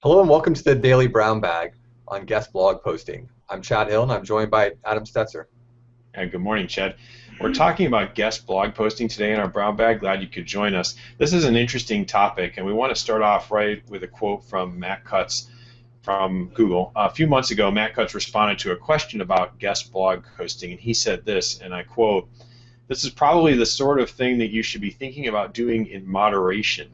Hello and welcome to the Daily Brown Bag on guest blog posting. I'm Chad Hill and I'm joined by Adam Stetzer. Good morning, Chad. We're talking about guest blog posting today in our brown bag. Glad you could join us. This is an interesting topic, and we want to start off right with a quote from Matt Cutts from Google. A few months ago, Matt Cutts responded to a question about guest blog posting, and he said this, and I quote, "This is probably the sort of thing that you should be thinking about doing in moderation,"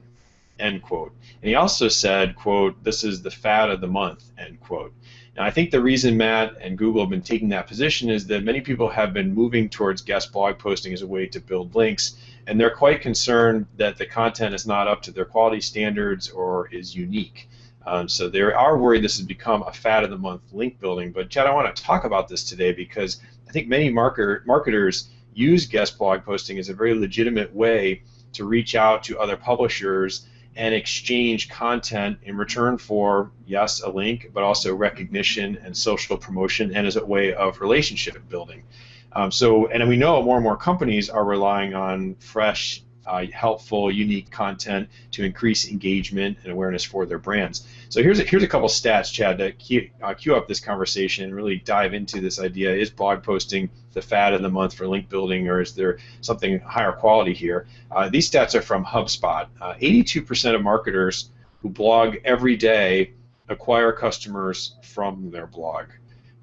end quote. And he also said, quote, "This is the fad of the month," end quote. Now, I think the reason Matt and Google have been taking that position is that many people have been moving towards guest blog posting as a way to build links, and they're quite concerned that the content is not up to their quality standards or is unique. So they are worried this has become a fad of the month link building. But Chad, I want to talk about this today because I think many marketers use guest blog posting as a very legitimate way to reach out to other publishers and exchange content in return for, yes, a link, but also recognition and social promotion, and as a way of relationship building. And we know more and more companies are relying on fresh, helpful, unique content to increase engagement and awareness for their brands. So here's a couple stats, Chad, to cue up this conversation and really dive into this idea. Is blog posting the fad of the month for link building, or is there something higher quality here? These stats are from HubSpot. 82% of marketers who blog every day acquire customers from their blog.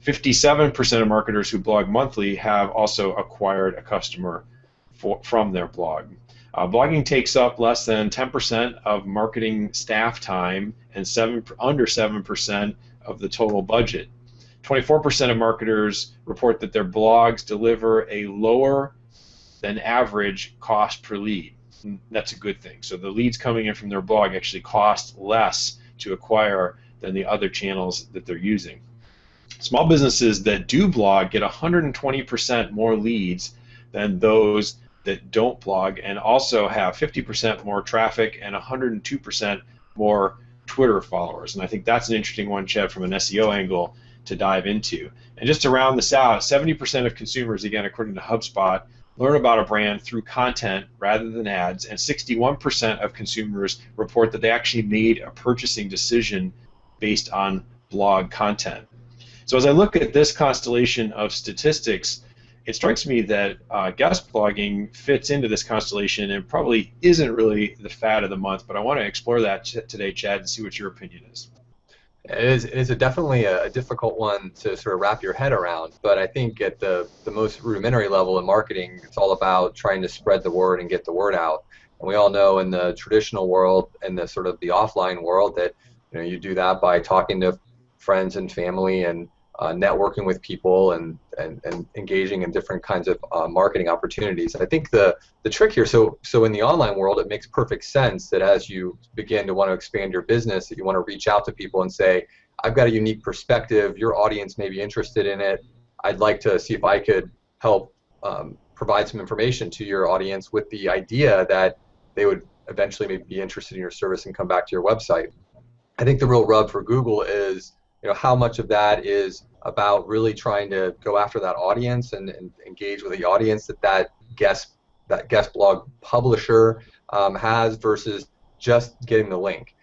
57% of marketers who blog monthly have also acquired a customer from their blog. Blogging takes up less than 10% of marketing staff time and under 7% of the total budget. 24% of marketers report that their blogs deliver a lower than average cost per lead. That's a good thing. So the leads coming in from their blog actually cost less to acquire than the other channels that they're using. Small businesses that do blog get 120% more leads than those that don't blog, and also have 50% more traffic and 102% more Twitter followers. And I think that's an interesting one, Chad, from an SEO angle to dive into. And just to round this out, 70% of consumers, again, according to HubSpot, learn about a brand through content rather than ads, and 61% of consumers report that they actually made a purchasing decision based on blog content. So as I look at this constellation of statistics, it strikes me that guest blogging fits into this constellation and probably isn't really the fad of the month, but I want to explore that today, Chad, and see what your opinion is. It is definitely a difficult one to sort of wrap your head around, but I think at the most rudimentary level in marketing, it's all about trying to spread the word and get the word out. And we all know in the traditional world and the sort of the offline world that you do that by talking to friends and family and networking with people and engaging in different kinds of marketing opportunities. I think the trick here, so in the online world, it makes perfect sense that as you begin to want to expand your business, that you want to reach out to people and say, I've got a unique perspective, your audience may be interested in it, I'd like to see if I could help provide some information to your audience with the idea that they would eventually maybe be interested in your service and come back to your website. I think the real rub for Google is how much of that is about really trying to go after that audience and engage with the audience that guest blog publisher has versus just getting the link.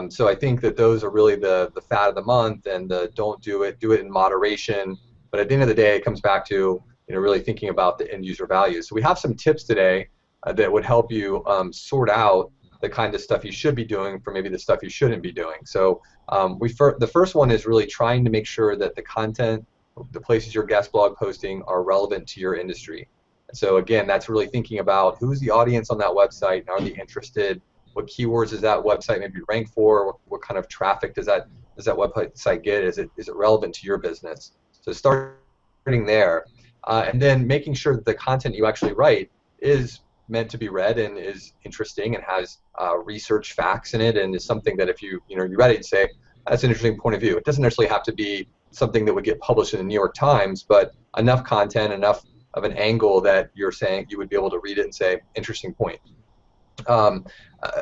So I think that those are really the fad of the month, and don't do it in moderation. But at the end of the day, it comes back to really thinking about the end user value. So we have some tips today that would help you sort out the kind of stuff you should be doing from maybe the stuff you shouldn't be doing. So the first one is really trying to make sure that the content, the places your guest blog posting are relevant to your industry. So again, that's really thinking about who's the audience on that website, and are they interested? What keywords is that website maybe ranked for? What kind of traffic does that website get? Is it relevant to your business? So starting there, and then making sure that the content you actually write is meant to be read and is interesting and has research facts in it, and is something that if you read it and say, that's an interesting point of view. It doesn't necessarily have to be something that would get published in the New York Times, but enough content, enough of an angle that you're saying you would be able to read it and say, interesting point.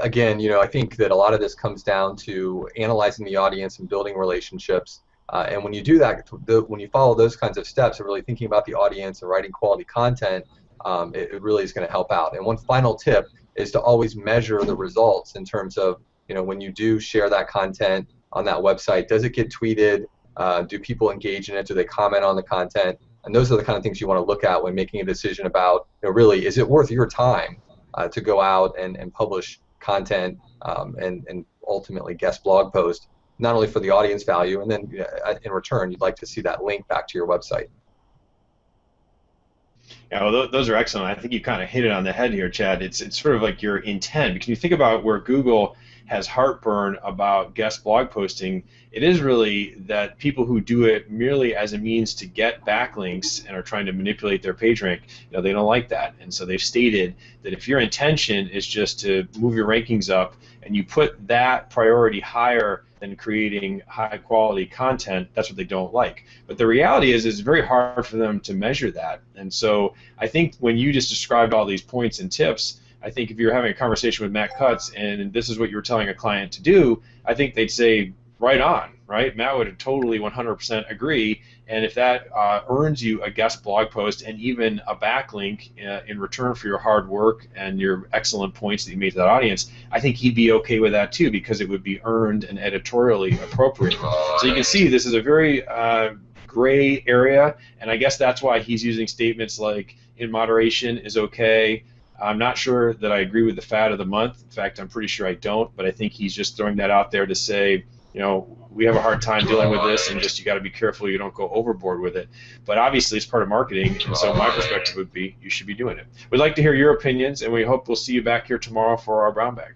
Again, I think that a lot of this comes down to analyzing the audience and building relationships. And when you do that, when you follow those kinds of steps of really thinking about the audience and writing quality content, it really is going to help out. And one final tip is to always measure the results in terms of, when you do share that content, on that website? Does it get tweeted? Do people engage in it? Do they comment on the content? And those are the kind of things you want to look at when making a decision about, really, is it worth your time to go out and publish content and ultimately guest blog post, not only for the audience value, and then in return, you'd like to see that link back to your website. Yeah, well, those are excellent. I think you kind of hit it on the head here, Chad. It's sort of like your intent. Because you think about where Google has heartburn about guest blog posting, it is really that people who do it merely as a means to get backlinks and are trying to manipulate their page rank, they don't like that. And so they've stated that if your intention is just to move your rankings up and you put that priority higher than creating high quality content, that's what they don't like. But the reality is it's very hard for them to measure that. And so I think when you just described all these points and tips, I think if you're having a conversation with Matt Cutts and this is what you were telling a client to do, I think they'd say, right on, right? Matt would totally 100% agree. And if that earns you a guest blog post and even a backlink in return for your hard work and your excellent points that you made to that audience, I think he'd be okay with that too, because it would be earned and editorially appropriate. So you can see this is a very gray area, and I guess that's why he's using statements like in moderation is okay. I'm not sure that I agree with the fad of the month. In fact, I'm pretty sure I don't, but I think he's just throwing that out there to say, we have a hard time dealing with this, and just you got to be careful you don't go overboard with it. But obviously, it's part of marketing, and so my perspective would be you should be doing it. We'd like to hear your opinions, and we hope we'll see you back here tomorrow for our brown bag.